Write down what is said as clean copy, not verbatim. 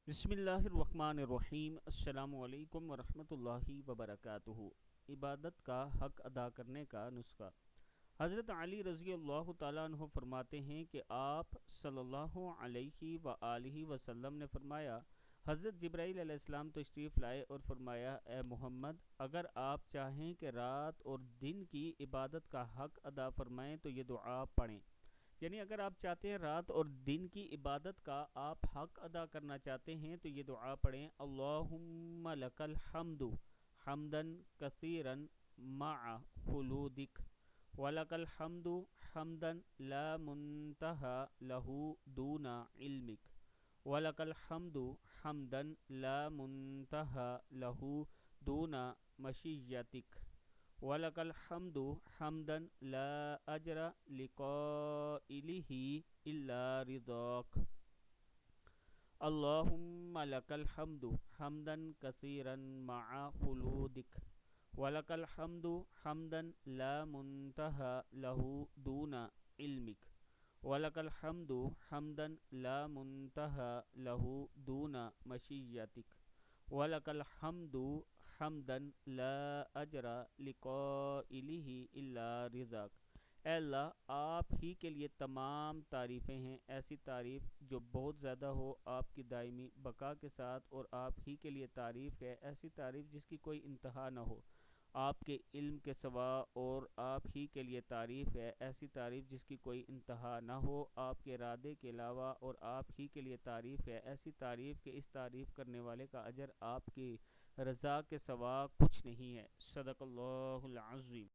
بسم اللہ الرحمن الرحیم۔ السلام علیکم ورحمۃ اللہ وبرکاتہ۔ عبادت کا حق ادا کرنے کا نسخہ۔ حضرت علی رضی اللہ تعالیٰ عنہ فرماتے ہیں کہ آپ صلی اللہ علیہ وآلہ وسلم نے فرمایا، حضرت جبرائیل علیہ السلام تشریف لائے اور فرمایا، اے محمد، اگر آپ چاہیں کہ رات اور دن کی عبادت کا حق ادا فرمائیں تو یہ دعا پڑھیں۔ یعنی اگر آپ چاہتے ہیں رات اور دن کی عبادت کا آپ حق ادا کرنا چاہتے ہیں تو یہ دعا پڑھیں، اللہم لک الحمد حمدن کثیرن مع خلودک ولک الحمد حمدن لا منتہا لہ دون علمک ولک الحمد حمدن لا منتہا لہ دون مشیتک وَلَكَ الْحَمْدُ حَمْدًا لَا أَجْرَ لِقَائِلِهِ إِلَّا رِضَاكَ اللهم لك الحمد حمدا كثيرا مع خلودك ولك الحمد حمدا لا منتهى له دون علمك ولك الحمد حمدا لا منتهى له دون مشيتك وَلَكَ الْحَمْدُ حَمْدًا لَا أَجْرَ لِقَائِلِهِ إِلَّا رِضَاكَ۔ اے اللہ، آپ ہی کے لیے تمام تعریفیں ہیں، ایسی تعریف جو بہت زیادہ ہو آپ کی دائمی بقا کے ساتھ، اور آپ ہی کے لیے تعریف ہے، ایسی تعریف جس کی کوئی انتہا نہ ہو آپ کے علم کے سوا، اور آپ ہی کے لیے تعریف ہے، ایسی تعریف جس کی کوئی انتہا نہ ہو آپ کے ارادے کے علاوہ، اور آپ ہی کے لیے تعریف ہے، ایسی تعریف کہ اس تعریف کرنے والے کا اجر آپ کی رضا کے سوا کچھ نہیں ہے۔ صدق اللہ العظیم۔